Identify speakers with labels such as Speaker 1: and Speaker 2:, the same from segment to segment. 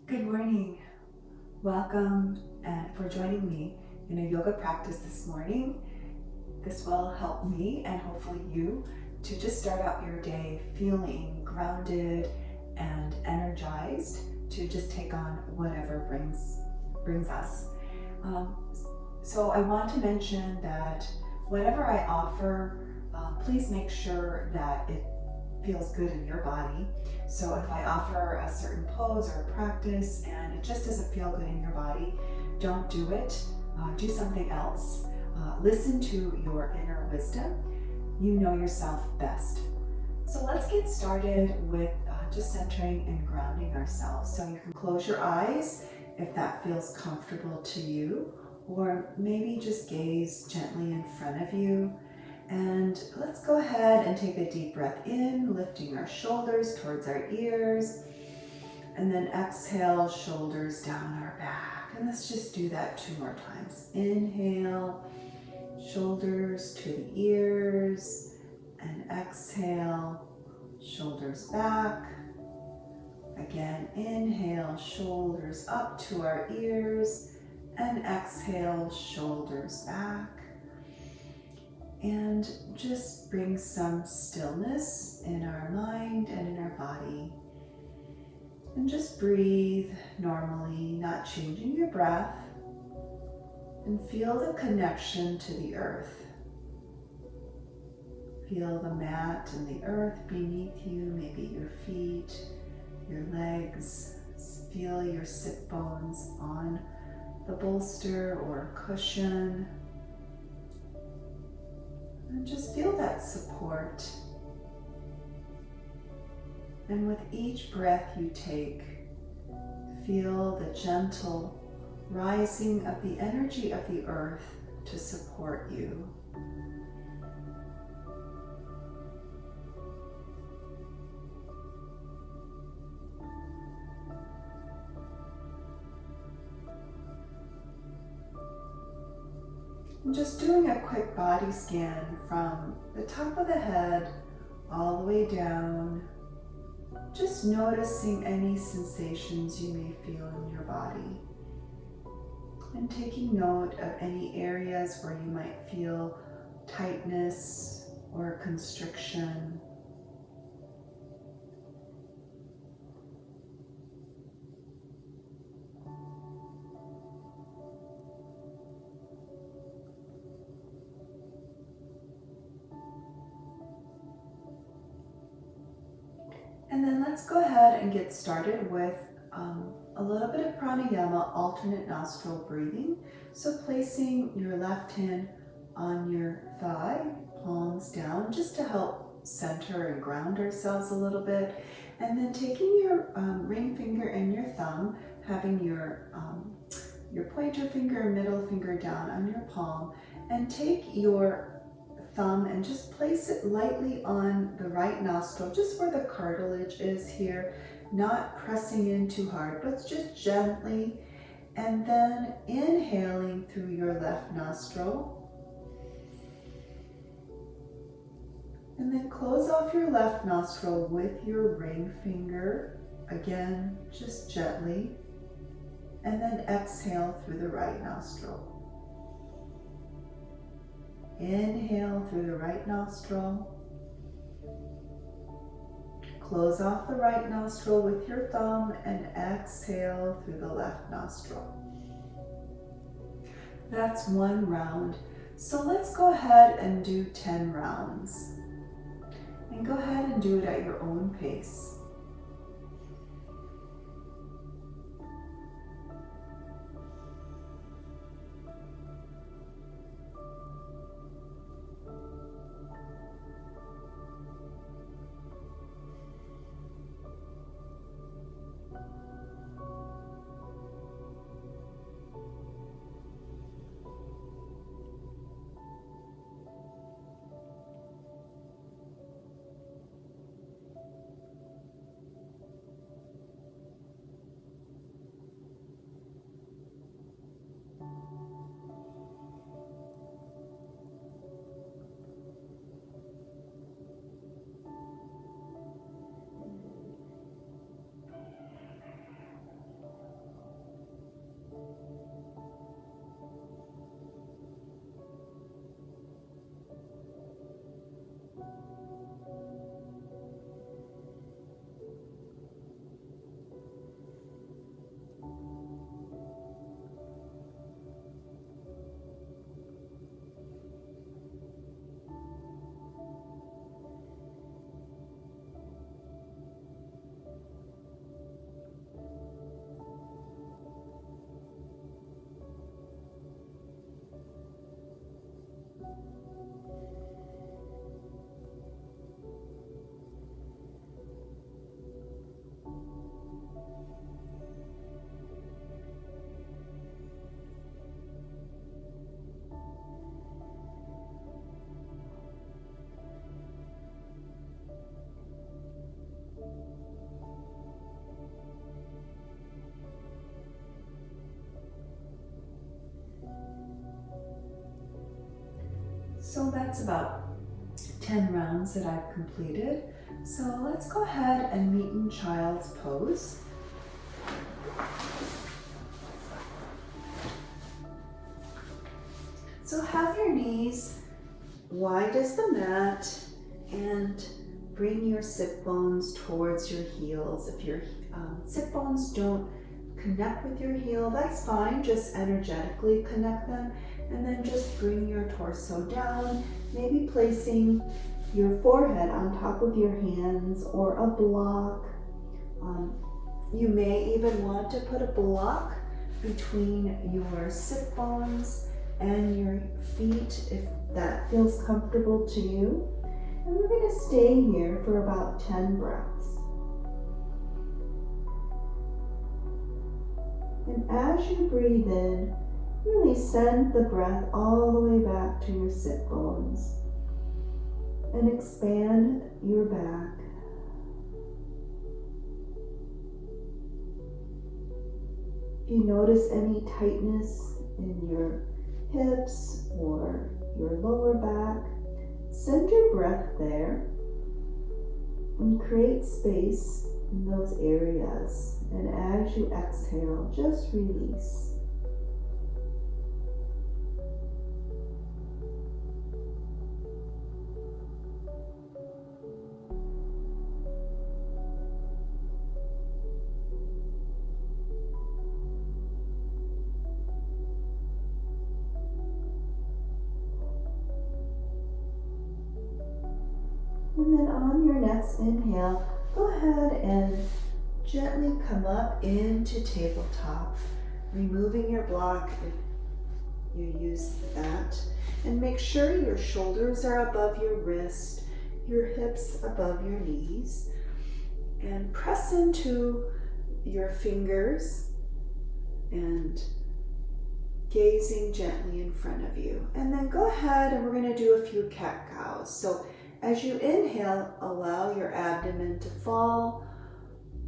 Speaker 1: Good morning. Welcome and for joining me in a yoga practice this morning. This will help me and hopefully you to just start out your day feeling grounded and energized to just take on whatever brings us. Um, so I want to mention that whatever I offer, please make sure that it feels good in your body. So if I offer a certain pose or a practice and it just doesn't feel good in your body, don't do it. Do something else. Listen to your inner wisdom. You know yourself best. So let's get started with just centering and grounding ourselves. So you can close your eyes if that feels comfortable to you, or maybe just gaze gently in front of you. And let's go ahead and take a deep breath in, lifting our shoulders towards our ears. And then exhale, shoulders down our back. And let's just do that 2 more times. Inhale, shoulders to the ears. And exhale, shoulders back. Again, inhale, shoulders up to our ears. And exhale, shoulders back. And just bring some stillness in our mind and in our body. And just breathe normally, not changing your breath. And feel the connection to the earth. Feel the mat and the earth beneath you, maybe your feet, your legs. Feel your sit bones on the bolster or cushion. And just feel that support. And with each breath you take, feel the gentle rising of the energy of the earth to support you. And just doing a quick body scan from the top of the head all the way down, just noticing any sensations you may feel in your body. And taking note of any areas where you might feel tightness or constriction. And then let's go ahead and get started with a little bit of pranayama, alternate nostril breathing. So placing your left hand on your thigh, palms down, just to help center and ground ourselves a little bit. And then taking your ring finger and your thumb, having your pointer finger and middle finger down on your palm, and take your thumb and just place it lightly on the right nostril, just where the cartilage is here, not pressing in too hard, but just gently. And then inhaling through your left nostril. And then close off your left nostril with your ring finger, again, just gently. And then exhale through the right nostril. Inhale through the right nostril. Close off the right nostril with your thumb and exhale through the left nostril. That's 1 round. So let's go ahead and do 10 rounds. And go ahead and do it at your own pace. So that's about 10 rounds that I've completed. So let's go ahead and meet in child's pose. So have your knees wide as the mat and bring your sit bones towards your heels. If your sit bones don't connect with your heel, that's fine. Just energetically connect them, and then just bring your torso down, maybe placing your forehead on top of your hands or a block. You may even want to put a block between your sit bones and your feet if that feels comfortable to you. And we're going to stay here for about 10 breaths. And as you breathe in, really send the breath all the way back to your sit bones and expand your back. If you notice any tightness in your hips or your lower back, send your breath there and create space in those areas. And as you exhale, just release. And then on your next inhale, go ahead and gently come up into tabletop, removing your block if you use that. And make sure your shoulders are above your wrist, your hips above your knees. And press into your fingers and gazing gently in front of you. And then go ahead and we're going to do a few cat-cows. So as you inhale, allow your abdomen to fall,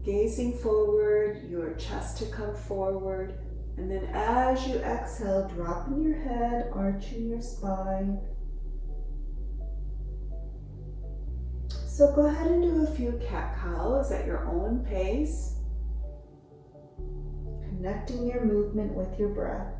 Speaker 1: gazing forward, your chest to come forward. And then as you exhale, dropping your head, arching your spine. So go ahead and do a few cat-cows at your own pace, connecting your movement with your breath.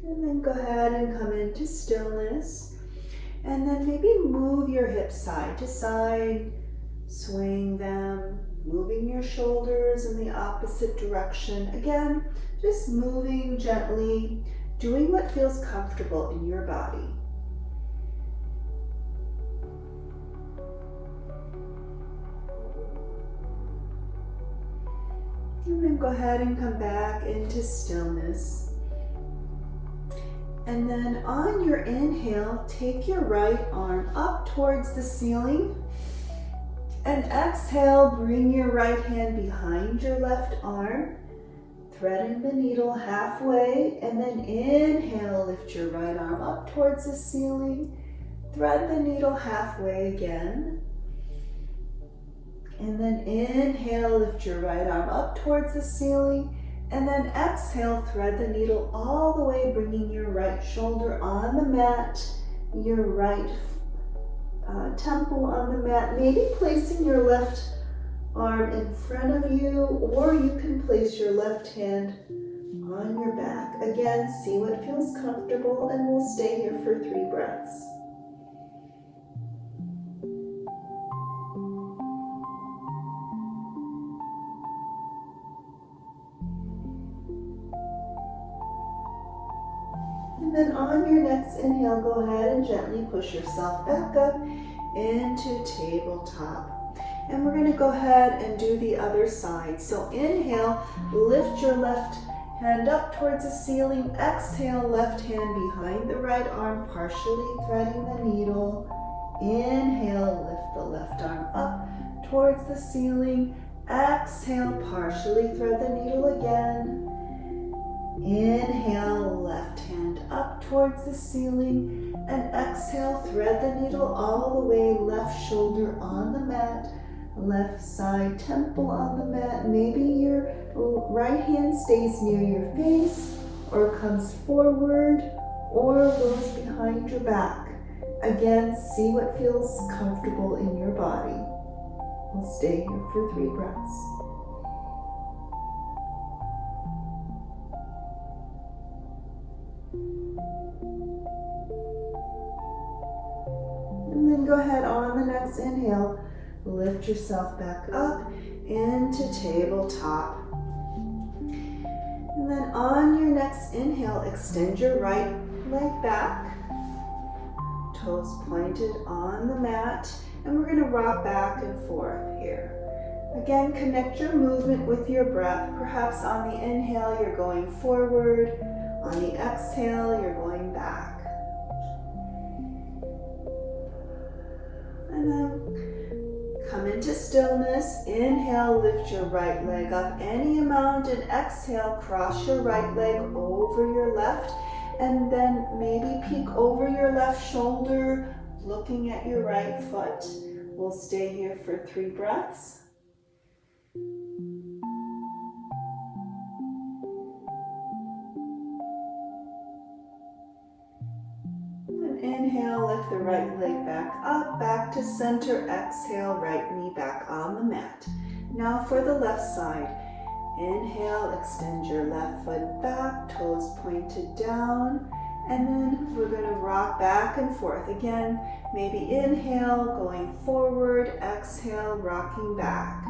Speaker 1: And then go ahead and come into stillness. And then maybe move your hips side to side, swaying them, moving your shoulders in the opposite direction. Again, just moving gently, doing what feels comfortable in your body. And then go ahead and come back into stillness. And then on your inhale, take your right arm up towards the ceiling. And exhale, bring your right hand behind your left arm, threading the needle halfway. And then inhale, lift your right arm up towards the ceiling, thread the needle halfway again. And then inhale, lift your right arm up towards the ceiling. And then exhale, thread the needle all the way, bringing your right shoulder on the mat, your right temple on the mat, maybe placing your left arm in front of you, or you can place your left hand on your back. Again, see what feels comfortable, and we'll stay here for 3 breaths. And then on your next inhale, go ahead and gently push yourself back up into tabletop. And we're going to go ahead and do the other side. So inhale, lift your left hand up towards the ceiling. Exhale, left hand behind the right arm, partially threading the needle. Inhale, lift the left arm up towards the ceiling. Exhale, partially thread the needle again. Inhale, left hand up towards the ceiling, and exhale, thread the needle all the way, left shoulder on the mat, left side temple on the mat. Maybe your right hand stays near your face, or comes forward, or goes behind your back. Again, see what feels comfortable in your body. We'll stay here for 3 breaths. And then go ahead on the next inhale, lift yourself back up into tabletop. And then on your next inhale, extend your right leg back, toes pointed on the mat, and we're going to rock back and forth here. Again, connect your movement with your breath. Perhaps on the inhale, you're going forward. On the exhale, you're going back. And then come into stillness. Inhale, lift your right leg up any amount, and exhale, cross your right leg over your left, and then maybe peek over your left shoulder, looking at your right foot. We'll stay here for 3 breaths. And inhale, lift the right leg back up, back to center. Exhale, right knee back on the mat. Now for the left side. Inhale, extend your left foot back, toes pointed down, and then we're going to rock back and forth. Again, maybe inhale, going forward, exhale, rocking back.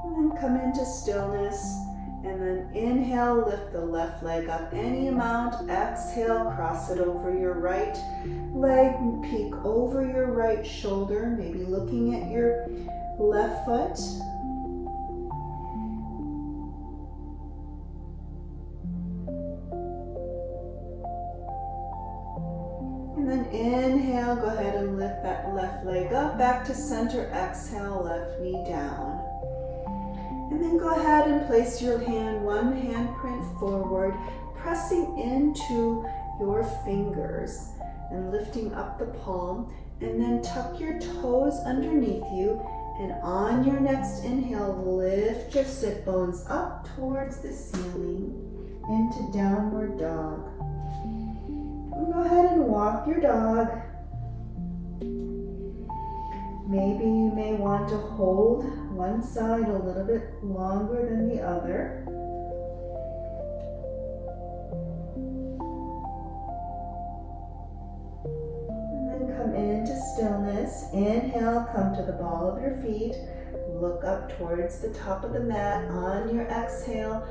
Speaker 1: And then come into stillness. And then inhale, lift the left leg up any amount. Exhale, cross it over your right leg, peek over your right shoulder, maybe looking at your left foot. And then inhale, go ahead and lift that left leg up, back to center. Exhale, left knee down. And then go ahead and place your hand, one handprint forward, pressing into your fingers and lifting up the palm. And then tuck your toes underneath you. And on your next inhale, lift your sit bones up towards the ceiling into downward dog. And go ahead and walk your dog. Maybe you may want to hold one side a little bit longer than the other. And then come into stillness. Inhale, come to the ball of your feet. Look up towards the top of the mat. On your exhale,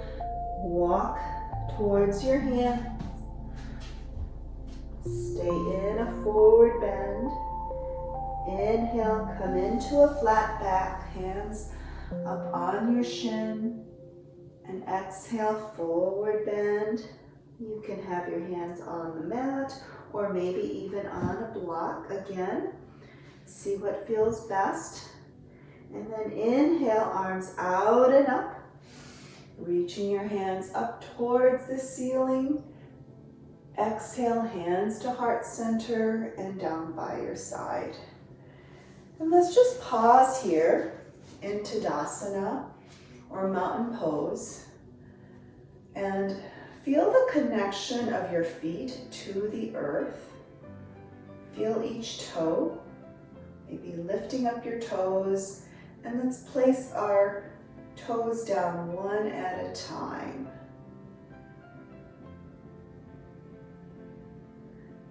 Speaker 1: walk towards your hands. Stay in a forward bend. Inhale, come into a flat back, hands up on your shin, and exhale, forward bend. You can have your hands on the mat or maybe even on a block. Again, see what feels best. And then inhale, arms out and up, reaching your hands up towards the ceiling. Exhale, hands to heart center and down by your side. And let's just pause here in Tadasana or mountain pose and feel the connection of your feet to the earth. Feel each toe, maybe lifting up your toes, and let's place our toes down one at a time.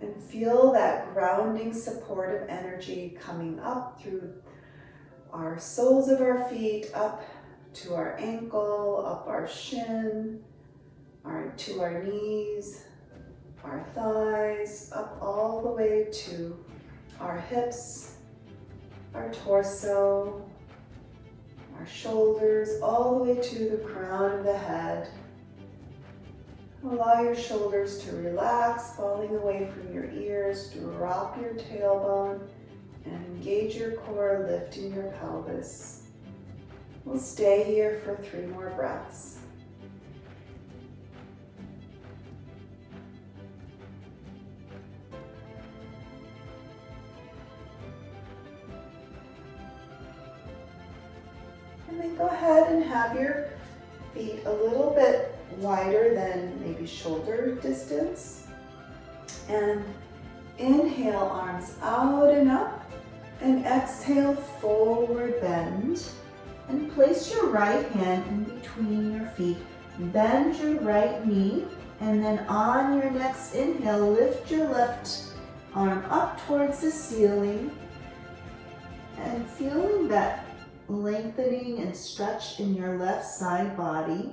Speaker 1: And feel that grounding, supportive energy coming up through our soles of our feet, up to our ankle, up our shin, to our knees, our thighs, up all the way to our hips, our torso, our shoulders, all the way to the crown of the head. Allow your shoulders to relax, falling away from your ears. Drop your tailbone and engage your core, lifting your pelvis. We'll stay here for 3 more breaths. And then go ahead and have your feet a little bit wider than maybe shoulder distance. And inhale, arms out and up. And exhale, forward bend. And place your right hand in between your feet. Bend your right knee. And then on your next inhale, lift your left arm up towards the ceiling. And feeling that lengthening and stretch in your left side body.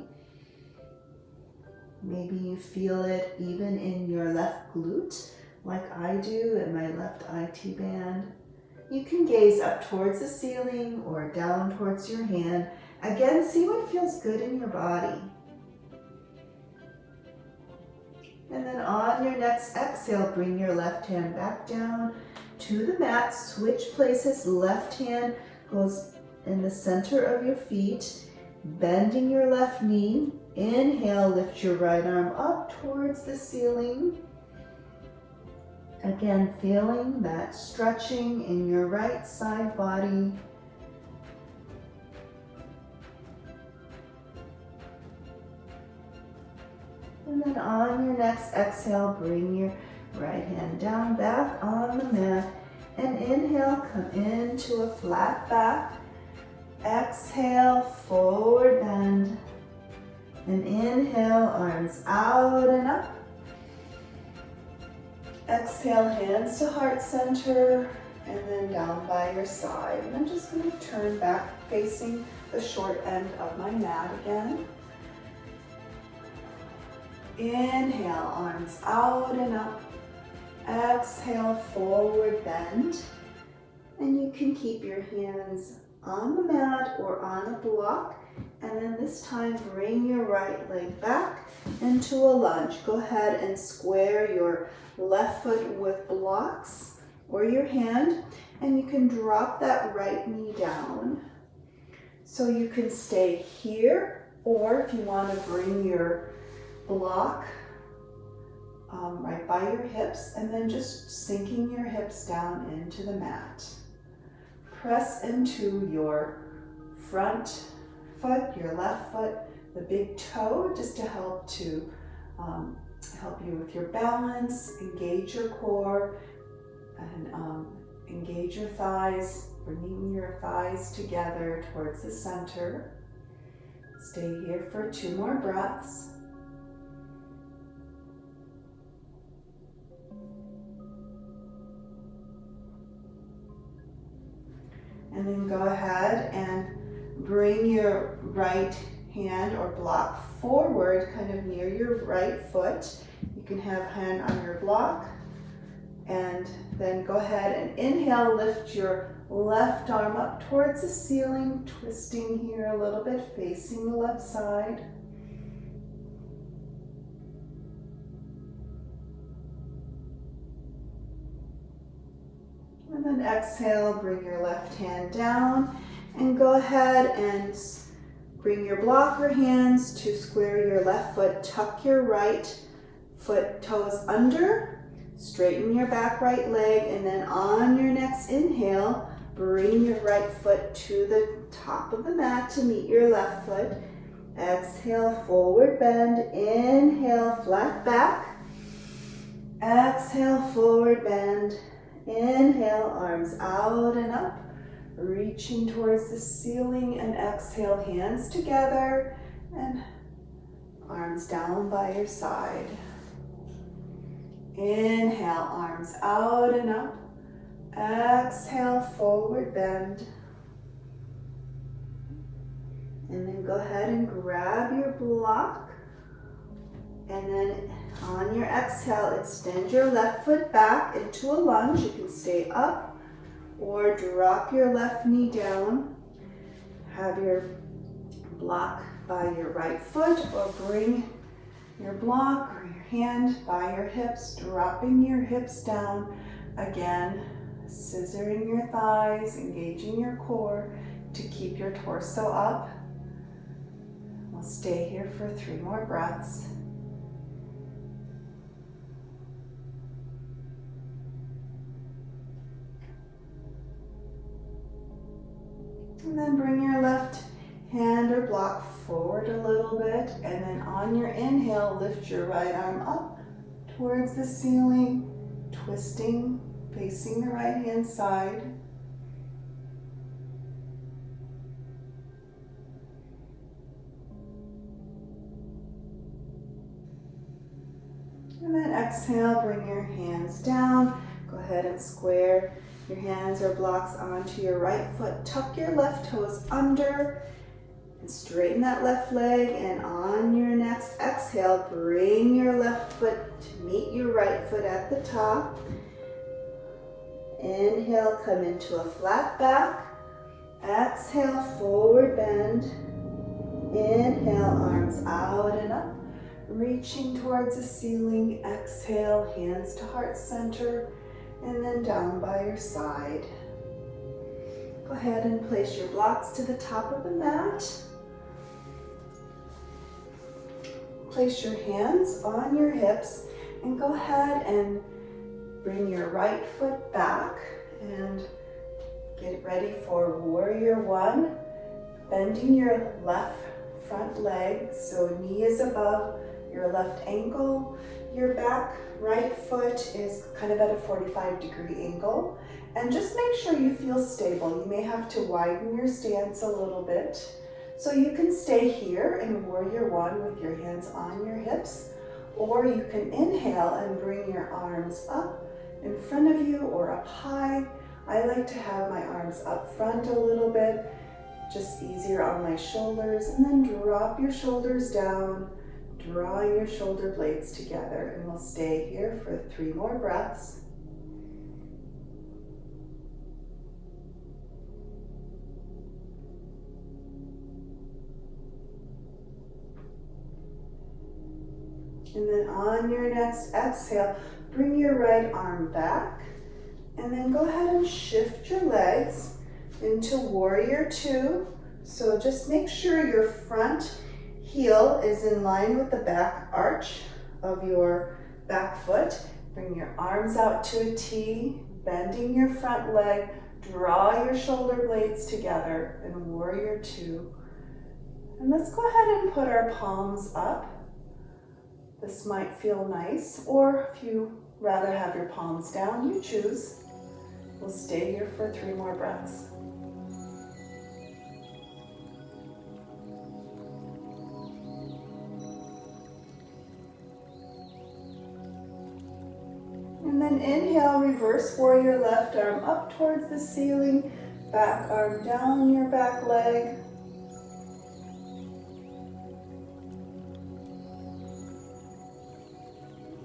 Speaker 1: Maybe you feel it even in your left glute, like I do in my left IT band. You can gaze up towards the ceiling or down towards your hand. Again, see what feels good in your body. And then on your next exhale, bring your left hand back down to the mat. Switch places, left hand goes in the center of your feet, bending your left knee. Inhale, lift your right arm up towards the ceiling. Again, feeling that stretching in your right side body. And then on your next exhale, bring your right hand down back on the mat. And inhale, come into a flat back. Exhale, forward bend. And inhale, arms out and up. Exhale, hands to heart center, and then down by your side. And I'm just going to turn back facing the short end of my mat again. Inhale, arms out and up. Exhale, forward bend. And you can keep your hands on the mat or on a block. And then this time, bring your right leg back into a lunge. Go ahead and square your left foot with blocks or your hand. And you can drop that right knee down. So you can stay here, or if you want to bring your block right by your hips, and then just sinking your hips down into the mat. Press into your front foot, your left foot, the big toe, just to help you with your balance. Engage your core and engage your thighs, bringing your thighs together towards the center. Stay here for 2 more breaths. And then go ahead and bring your right hand or block forward, kind of near your right foot. You can have hand on your block. And then go ahead and inhale, lift your left arm up towards the ceiling, twisting here a little bit, facing the left side. And then exhale, bring your left hand down, and go ahead and bring your blocker hands to square your left foot. Tuck your right foot toes under, straighten your back right leg, and then on your next inhale, bring your right foot to the top of the mat to meet your left foot. Exhale, forward bend. Inhale, flat back. Exhale, forward bend. Inhale, arms out and up, reaching towards the ceiling, and exhale, hands together and arms down by your side. Inhale, arms out and up. Exhale, forward bend. And then go ahead and grab your block. And then on your exhale, extend your left foot back into a lunge. You can stay up or drop your left knee down. Have your block by your right foot, or bring your block or your hand by your hips, dropping your hips down. Again, scissoring your thighs, engaging your core to keep your torso up. We'll stay here for 3 more breaths. And then bring your left hand or block forward a little bit, and then on your inhale, lift your right arm up towards the ceiling, twisting, facing the right hand side. And then exhale, bring your hands down. Go ahead and square your hands or blocks onto your right foot. Tuck your left toes under and straighten that left leg. And on your next exhale, bring your left foot to meet your right foot at the top. Inhale, come into a flat back. Exhale, forward bend. Inhale, arms out and up, reaching towards the ceiling. Exhale, hands to heart center, and then down by your side. Go ahead and place your blocks to the top of the mat. Place your hands on your hips and go ahead and bring your right foot back and get ready for warrior 1. Bending your left front leg so knee is above your left ankle. Your back right foot is kind of at a 45-degree angle. And just make sure you feel stable. You may have to widen your stance a little bit. So you can stay here in warrior 1 with your hands on your hips, or you can inhale and bring your arms up in front of you or up high. I like to have my arms up front a little bit, just easier on my shoulders, and then drop your shoulders down, drawing your shoulder blades together, and we'll stay here for 3 more breaths. And then on your next exhale, bring your right arm back, and then go ahead and shift your legs into warrior 2. So just make sure your front heel is in line with the back arch of your back foot. Bring your arms out to a T, bending your front leg. Draw your shoulder blades together in warrior 2. And let's go ahead and put our palms up. This might feel nice, or if you rather have your palms down, you choose. We'll stay here for 3 more breaths. And then inhale, reverse warrior, left arm up towards the ceiling, back arm down your back leg.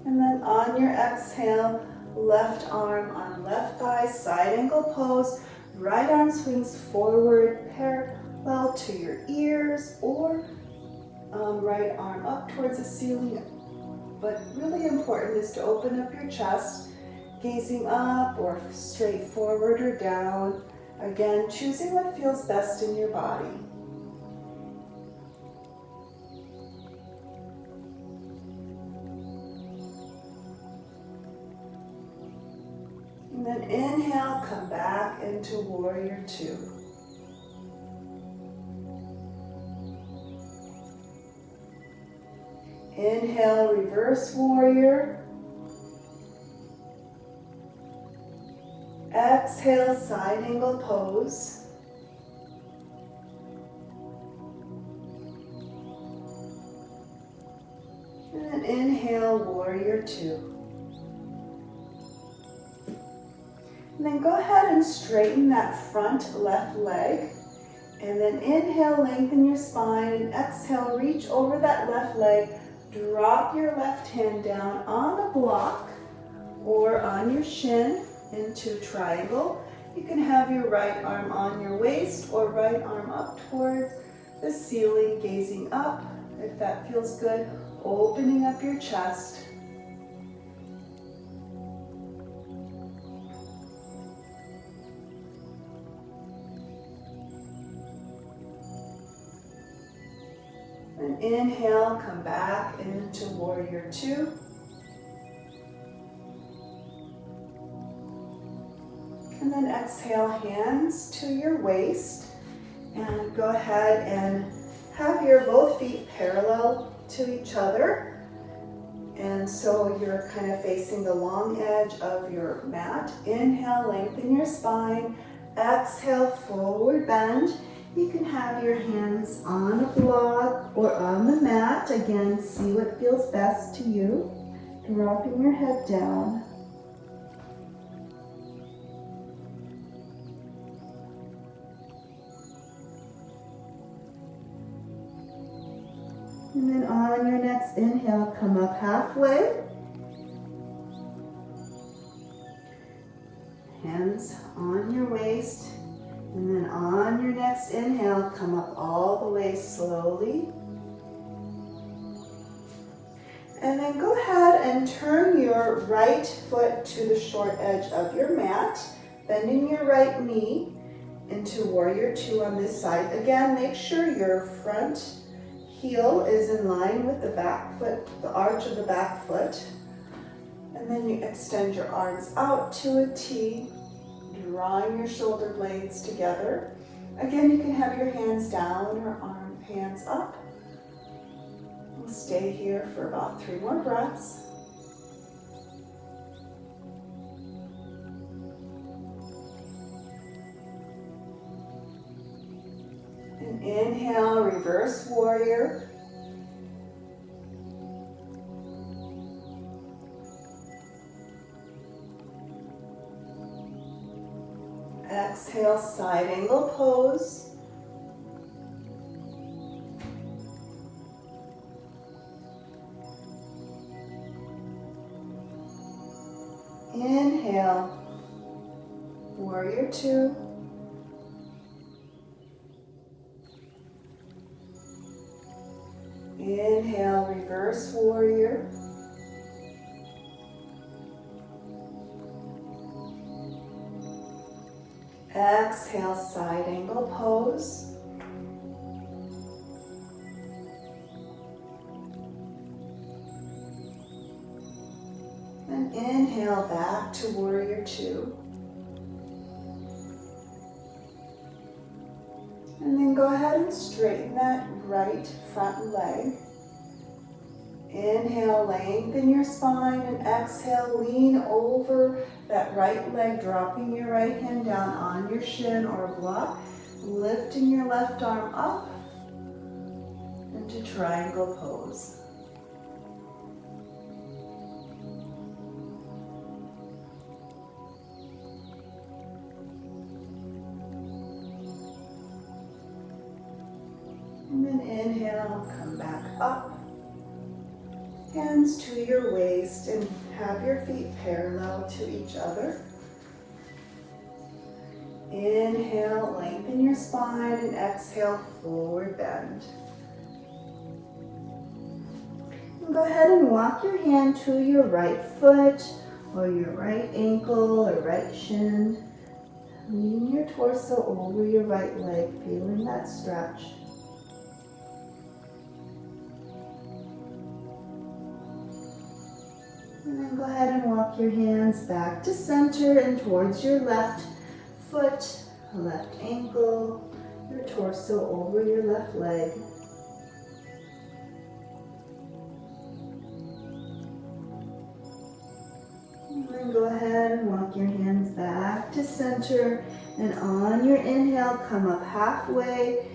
Speaker 1: And then on your exhale, left arm on left thigh, side angle pose. Right arm swings forward, parallel to your ears, or right arm up towards the ceiling. But really important is to open up your chest, gazing up or straight forward or down. Again, choosing what feels best in your body. And then inhale, come back into warrior 2. Inhale, reverse warrior. Exhale, side angle pose. And then inhale, warrior 2. And then go ahead and straighten that front left leg. And then inhale, lengthen your spine, and exhale, reach over that left leg. Drop your left hand down on a block or on your shin into triangle. You can have your right arm on your waist or right arm up towards the ceiling, gazing up if that feels good. Opening up your chest. And inhale, come back into warrior two. And then exhale, hands to your waist. And go ahead and have your both feet parallel to each other. And so you're kind of facing the long edge of your mat. Inhale, lengthen your spine. Exhale, forward bend. You can have your hands on a block or on the mat. Again, see what feels best to you. Dropping your head down. And then on your next inhale, come up halfway. Hands on your waist. And then on your next inhale, come up all the way slowly. And then go ahead and turn your right foot to the short edge of your mat, bending your right knee into warrior two on this side. Again, make sure your front heel is in line with the back foot, the arch of the back foot. And then you extend your arms out to a T, drawing your shoulder blades together. Again, you can have your hands down or hands up. We'll stay here for about 3 more breaths. And inhale, reverse warrior. Exhale, side angle pose. Inhale, warrior two. Inhale, reverse warrior. Exhale, side angle pose. And inhale back to warrior two. And then go ahead and straighten that right front leg. Inhale, lengthen your spine, and exhale, lean over that right leg, dropping your right hand down on your shin or block, lifting your left arm up into triangle pose. And then inhale, come back up. Hands to your waist and have your feet parallel to each other. Inhale, lengthen your spine, and exhale, forward bend. And go ahead and walk your hand to your right foot or your right ankle or right shin. Lean your torso over your right leg, feeling that stretch. And then go ahead and walk your hands back to center and towards your left foot, left ankle, your torso over your left leg. And then go ahead and walk your hands back to center, and on your inhale, come up halfway.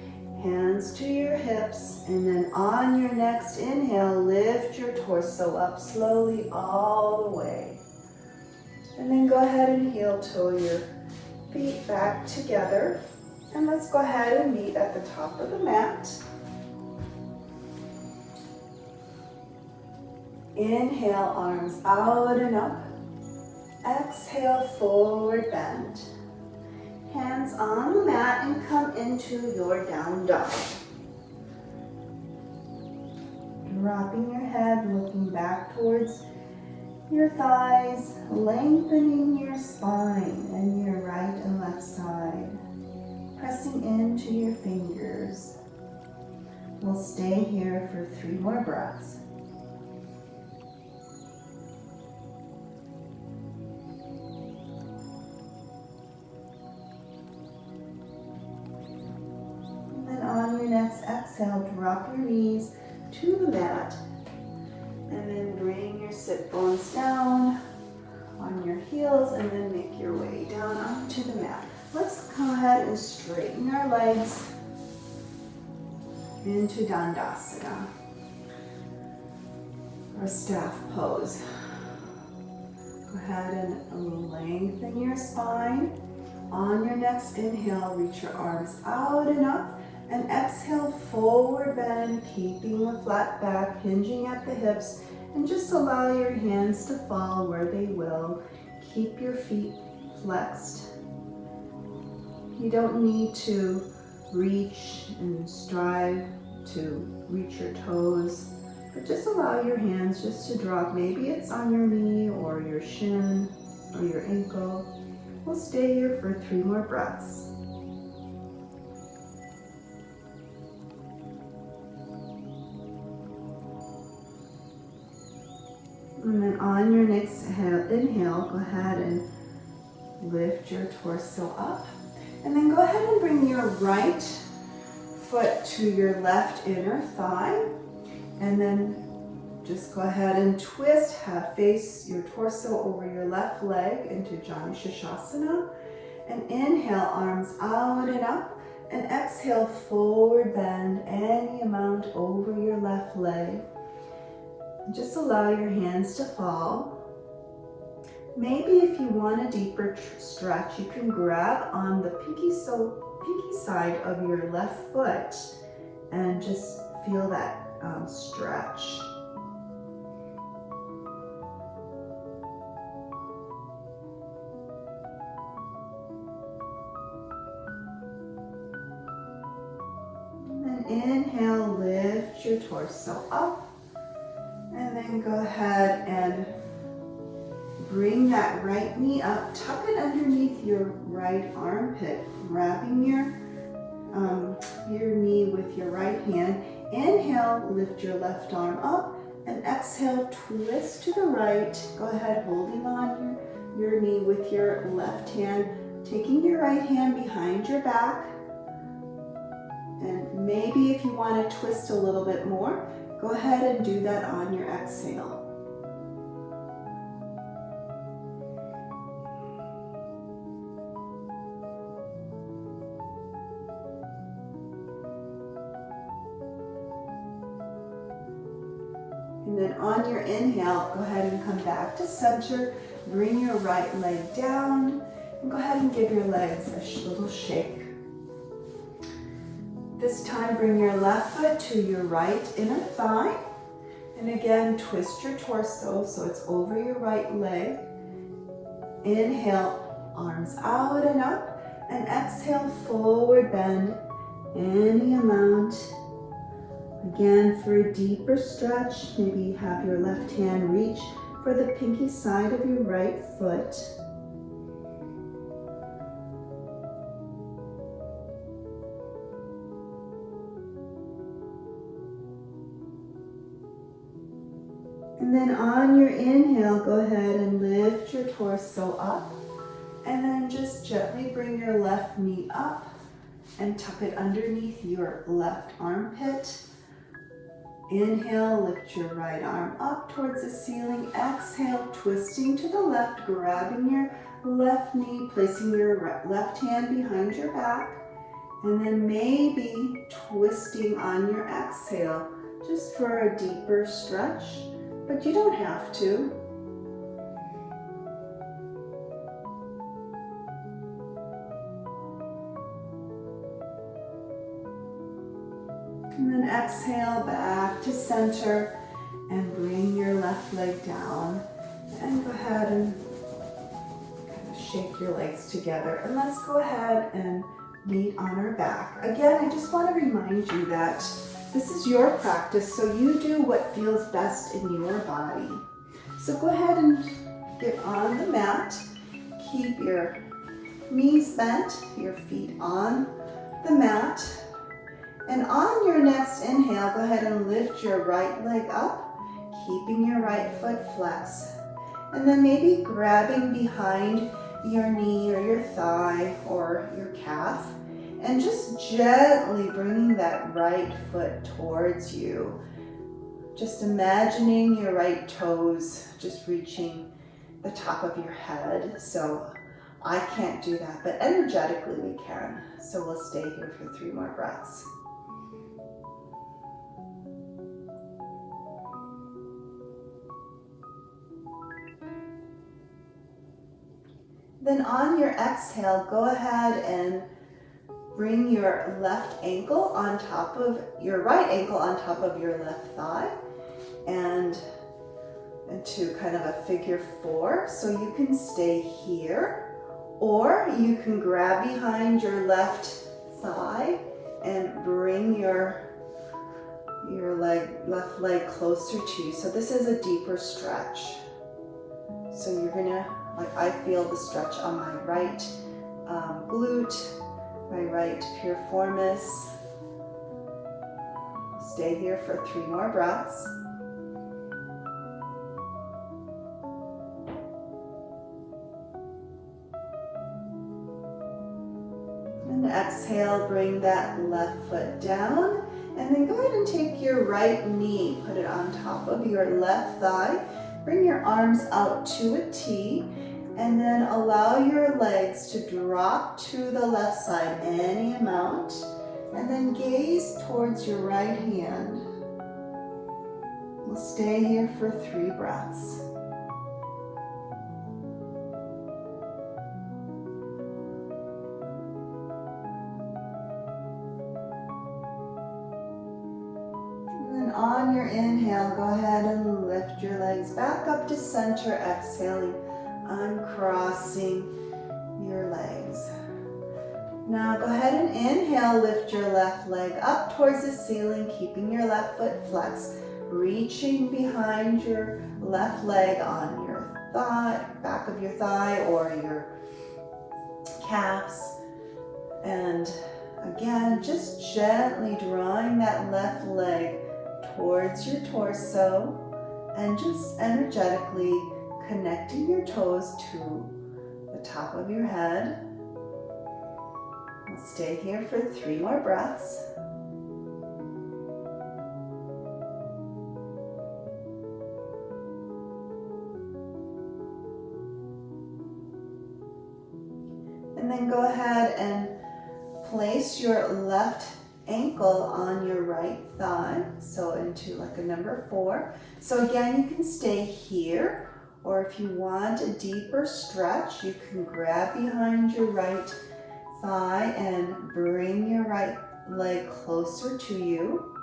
Speaker 1: Hands to your hips, and then on your next inhale, lift your torso up slowly all the way. And then go ahead and heel toe your feet back together. And let's go ahead and meet at the top of the mat. Inhale, arms out and up. Exhale, forward bend. Hands on the mat and come into your down dog. dropping your head, looking back towards your thighs, lengthening your spine and your right and left side, pressing into your fingers. We'll stay here for 3 more breaths. And then on your next exhale, drop your knees to the mat. And then bring your sit bones down on your heels and then make your way down onto the mat. Let's go ahead and straighten our legs into Dandasana, or staff pose. Go ahead and lengthen your spine. On your next inhale, reach your arms out and up. And exhale, forward bend, keeping a flat back, hinging at the hips, and just allow your hands to fall where they will. Keep your feet flexed. You don't need to reach and strive to reach your toes, but just allow your hands just to drop. Maybe it's on your knee or your shin or your ankle. We'll stay here for 3 more breaths. And then on your next inhale, go ahead and lift your torso up. And then go ahead and bring your right foot to your left inner thigh. And then just go ahead and twist, face your torso over your left leg into Janu Shirshasana. And inhale, arms out and up. And exhale, forward bend any amount over your left leg. Just allow your hands to fall. Maybe if you want a deeper stretch, you can grab on the pinky side of your left foot and just feel that stretch. And then inhale, lift your torso up. And then go ahead and bring that right knee up, tuck it underneath your right armpit, grabbing your knee with your right hand. Inhale, lift your left arm up, and exhale, twist to the right. Go ahead, holding on your knee with your left hand, taking your right hand behind your back. And maybe if you want to twist a little bit more, go ahead and do that on your exhale. And then on your inhale, go ahead and come back to center. Bring your right leg down and go ahead and give your legs a little shake. This time, bring your left foot to your right inner thigh. And again, twist your torso so it's over your right leg. Inhale, arms out and up. And exhale, forward bend any amount. Again, for a deeper stretch, maybe have your left hand reach for the pinky side of your right foot. And then on your inhale, go ahead and lift your torso up. And then just gently bring your left knee up and tuck it underneath your left armpit. Inhale, lift your right arm up towards the ceiling. Exhale, twisting to the left, grabbing your left knee, placing your left hand behind your back. And then maybe twisting on your exhale, just for a deeper stretch. But you don't have to. And then exhale back to center and bring your left leg down. And go ahead and kind of shake your legs together. And let's go ahead and meet on our back. Again, I just want to remind you that This is your practice, so you do what feels best in your body. So go ahead and get on the mat. Keep your knees bent, your feet on the mat. And on your next inhale, go ahead and lift your right leg up, keeping your right foot flexed. And then maybe grabbing behind your knee or your thigh or your calf, and just gently bringing that right foot towards you. Just imagining your right toes just reaching the top of your head. So I can't do that, but energetically we can. So we'll stay here for 3 more breaths. Then on your exhale, go ahead and bring your left ankle on top of your right ankle on top of your left thigh and into kind of a figure 4. So you can stay here, or you can grab behind your left thigh and bring your left leg closer to you. So this is a deeper stretch. So you're gonna, like I feel the stretch on my right glute, my right piriformis. Stay here for 3 more breaths. And exhale, bring that left foot down. And then go ahead and take your right knee, put it on top of your left thigh. Bring your arms out to a T. And then allow your legs to drop to the left side any amount. And then gaze towards your right hand. We'll stay here for 3 breaths. And then on your inhale, go ahead and lift your legs back up to center, exhaling. Uncrossing your legs. Now go ahead and inhale, lift your left leg up towards the ceiling, keeping your left foot flexed, reaching behind your left leg on your thigh, back of your thigh or your calves. And again, just gently drawing that left leg towards your torso and just energetically connecting your toes to the top of your head. We'll stay here for 3 more breaths. And then go ahead and place your left ankle on your right thigh, so into like a number 4. So again, you can stay here. Or if you want a deeper stretch, you can grab behind your right thigh and bring your right leg closer to you.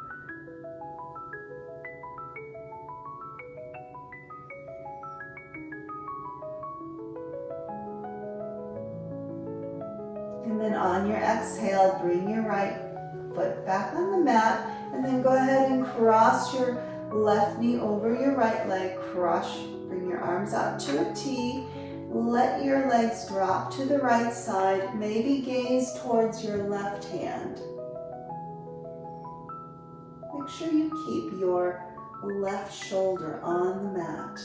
Speaker 1: And then on your exhale, bring your right foot back on the mat, and then go ahead and cross your left knee over your right leg, bring your arms out to a T. Let your legs drop to the right side. Maybe gaze towards your left hand. Make sure you keep your left shoulder on the mat.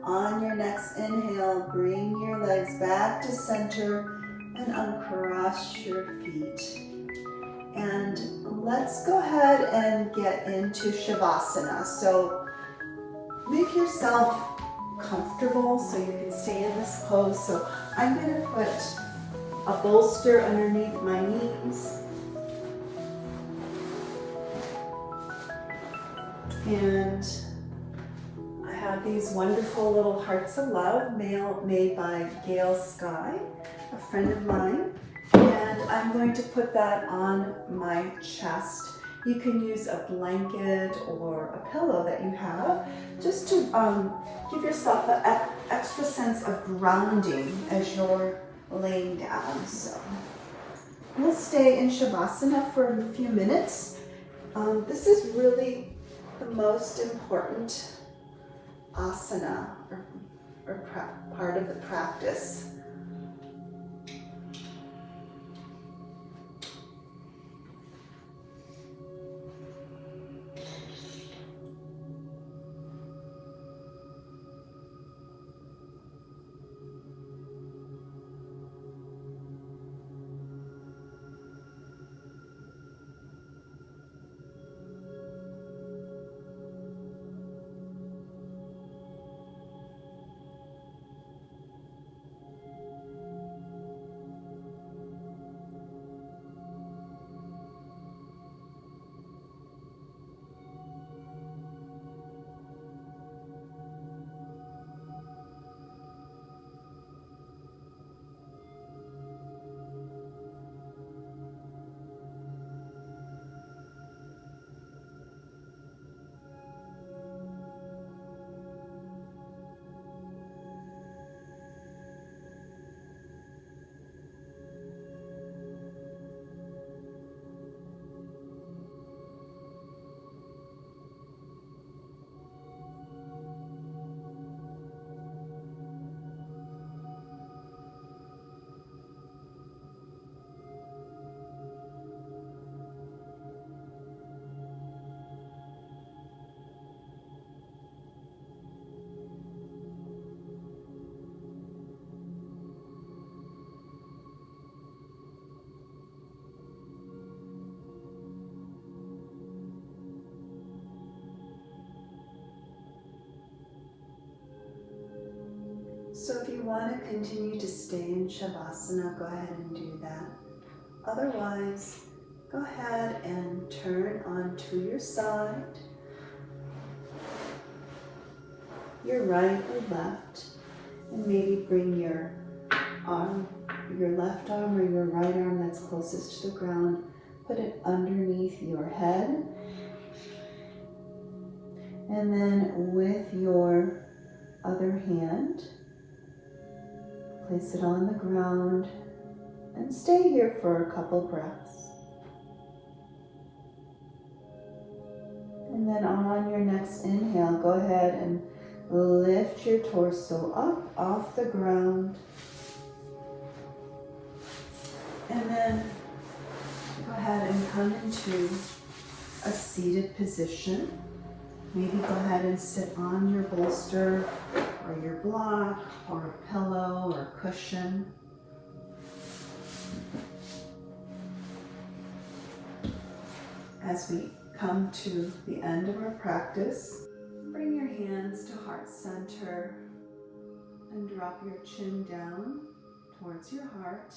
Speaker 1: On your next inhale, bring your legs back to center and uncross your feet. And let's go ahead and get into Shavasana. So make yourself comfortable so you can stay in this pose. So I'm going to put a bolster underneath my knees. And I have these wonderful little hearts of love made by Gail Sky, a friend of mine. And I'm going to put that on my chest. You can use a blanket or a pillow that you have just to give yourself an extra sense of grounding as you're laying down. So We'll stay in Shavasana for a few minutes. This is really the most important asana or part of the practice. So if you want to continue to stay in Shavasana, go ahead and do that. Otherwise, go ahead and turn onto your side, your right or left, and maybe bring your arm, your left arm or your right arm that's closest to the ground, put it underneath your head. And then with your other hand, place it on the ground and stay here for a couple breaths. And then on your next inhale, go ahead and lift your torso up off the ground. And then go ahead and come into a seated position. Maybe go ahead and sit on your bolster or your block or a pillow or cushion. As we come to the end of our practice, bring your hands to heart center and drop your chin down towards your heart.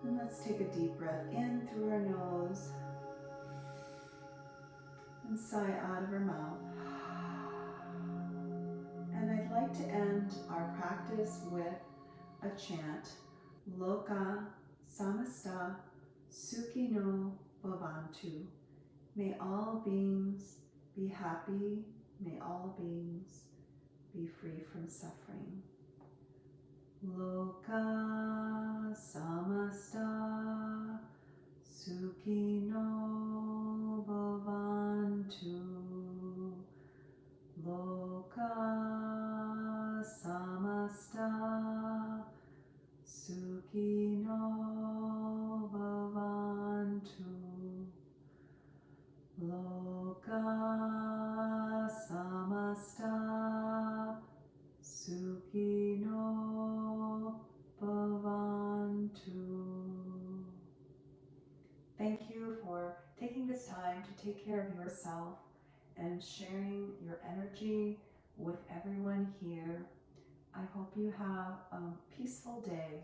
Speaker 1: And let's take a deep breath in through our nose and sigh out of our mouth. And I'd like to end our practice with a chant. Loka samasta sukhino bhavantu. May all beings be happy. May all beings be free from suffering. Loka samasta sukhino bhavantu. Loka samasta sukhino bhavantu. Loka samasta sukhino bhavantu. Thank you for taking this time to take care of yourself and sharing your energy with everyone here. I hope you have a peaceful day.